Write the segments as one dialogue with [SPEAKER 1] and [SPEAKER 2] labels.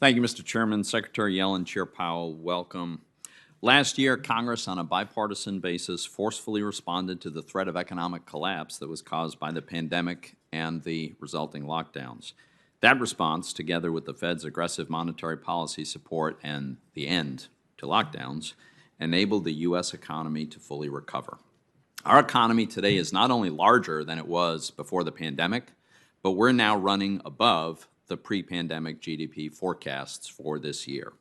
[SPEAKER 1] Thank you, Mr. Chairman. Secretary Yellen, Chair Powell, welcome. Last year, Congress, on a bipartisan basis, forcefully responded to the threat of economic collapse that was caused by the pandemic and the resulting lockdowns. That response, together with the Fed's aggressive monetary policy support and the end to lockdowns, enabled the U.S. economy to fully recover. Our economy today is not only larger than it was before the pandemic, but we're now running above the pre-pandemic GDP forecasts for this year.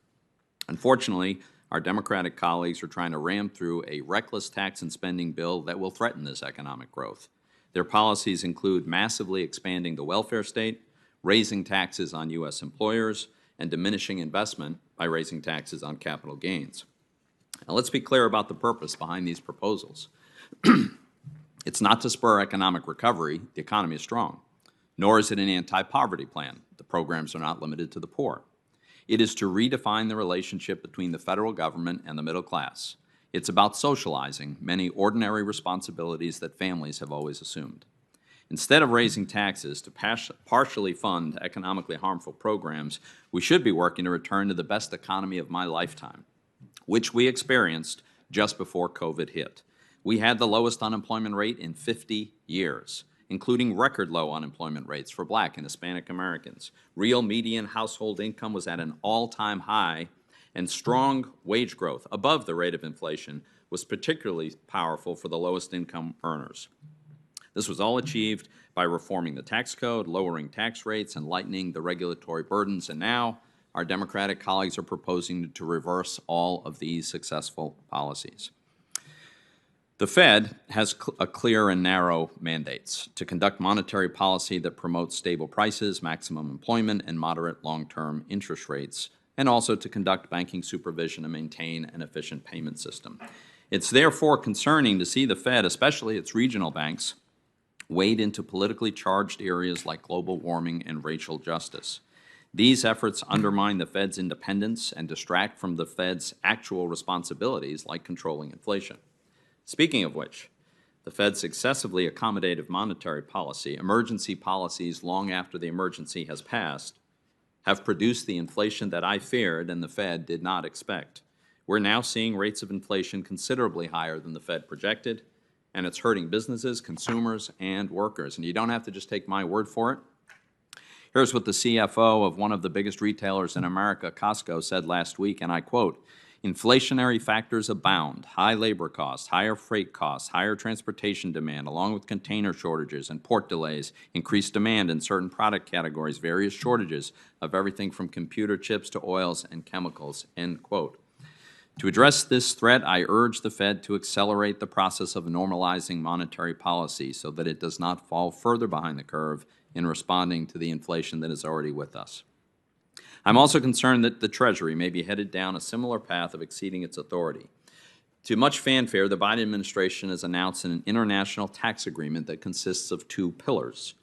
[SPEAKER 1] Unfortunately, our Democratic colleagues are trying to ram through a reckless tax and spending bill that will threaten this economic growth. Their policies include massively expanding the welfare state, raising taxes on U.S. employers, and diminishing investment by raising taxes on capital gains. Now, let's be clear about the purpose behind these proposals. It's not to spur economic recovery. The economy is strong. Nor is it an anti-poverty plan. The programs are not limited to the poor. It is to redefine the relationship between the federal government and the middle class. It's about socializing many ordinary responsibilities that families have always assumed. Instead of raising taxes to partially fund economically harmful programs, we should be working to return to the best economy of my lifetime, which we experienced just before COVID hit. We had the lowest unemployment rate in 50 years, including record low unemployment rates for Black and Hispanic Americans. Real median household income was at an all-time high, and strong wage growth above the rate of inflation was particularly powerful for the lowest income earners. This was all achieved by reforming the tax code, lowering tax rates, and lightening the regulatory burdens, and now our Democratic colleagues are proposing to reverse all of these successful policies. The Fed has a clear and narrow mandates to conduct monetary policy that promotes stable prices, maximum employment, and moderate long-term interest rates, and also to conduct banking supervision and maintain an efficient payment system. It's therefore concerning to see the Fed, especially its regional banks, wade into politically charged areas like global warming and racial justice. These efforts undermine the Fed's independence and distract from the Fed's actual responsibilities like controlling inflation. Speaking of which, the Fed's excessively accommodative monetary policy, emergency policies long after the emergency has passed, have produced the inflation that I feared and the Fed did not expect. We're now seeing rates of inflation considerably higher than the Fed projected, and it's hurting businesses, consumers, and workers. And you don't have to just take my word for it. Here's what the CFO of one of the biggest retailers in America, Costco, said last week, and I quote, "Inflationary factors abound, high labor costs, higher freight costs, higher transportation demand, along with container shortages and port delays, increased demand in certain product categories, various shortages of everything from computer chips to oils and chemicals," end quote. To address this threat, I urge the Fed to accelerate the process of normalizing monetary policy so that it does not fall further behind the curve in responding to the inflation that is already with us. I'm also concerned that the Treasury may be headed down a similar path of exceeding its authority. To much fanfare, the Biden administration has announced an international tax agreement that consists of two pillars.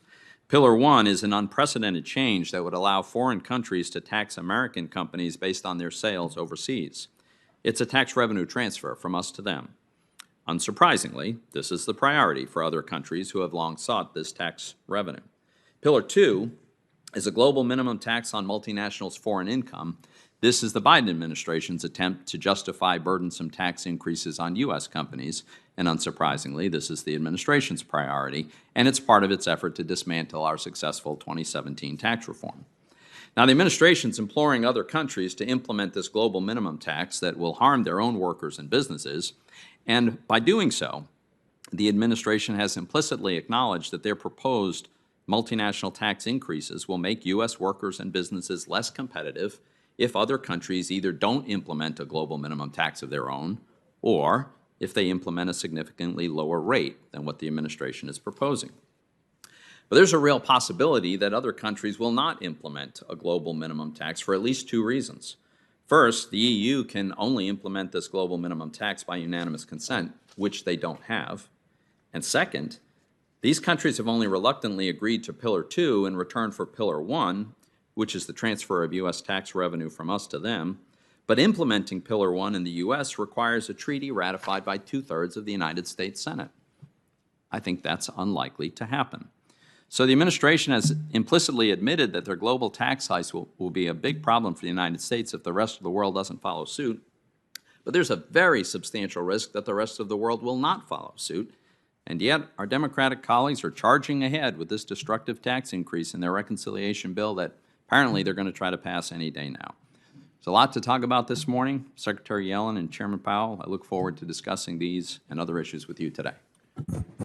[SPEAKER 1] Pillar one is an unprecedented change that would allow foreign countries to tax American companies based on their sales overseas. It's a tax revenue transfer from us to them. Unsurprisingly, this is the priority for other countries who have long sought this tax revenue. Pillar two is a global minimum tax on multinationals' foreign income. This is the Biden administration's attempt to justify burdensome tax increases on U.S. companies, and unsurprisingly, this is the administration's priority, and it's part of its effort to dismantle our successful 2017 tax reform. Now, the administration's imploring other countries to implement this global minimum tax that will harm their own workers and businesses, and by doing so, the administration has implicitly acknowledged that their proposed multinational tax increases will make U.S. workers and businesses less competitive if other countries either don't implement a global minimum tax of their own or if they implement a significantly lower rate than what the administration is proposing. But there's a real possibility that other countries will not implement a global minimum tax for at least two reasons. First, the EU can only implement this global minimum tax by unanimous consent, which they don't have. And second, these countries have only reluctantly agreed to Pillar 2 in return for Pillar 1, which is the transfer of U.S. tax revenue from us to them, but implementing Pillar 1 in the U.S. requires a treaty ratified by 2/3 of the United States Senate. I think that's unlikely to happen. So the administration has implicitly admitted that their global tax hikes will be a big problem for the United States if the rest of the world doesn't follow suit. But there's a very substantial risk that the rest of the world will not follow suit. And yet, our Democratic colleagues are charging ahead with this destructive tax increase in their reconciliation bill that apparently they're going to try to pass any day now. There's a lot to talk about this morning. Secretary Yellen and Chairman Powell, I look forward to discussing these and other issues with you today.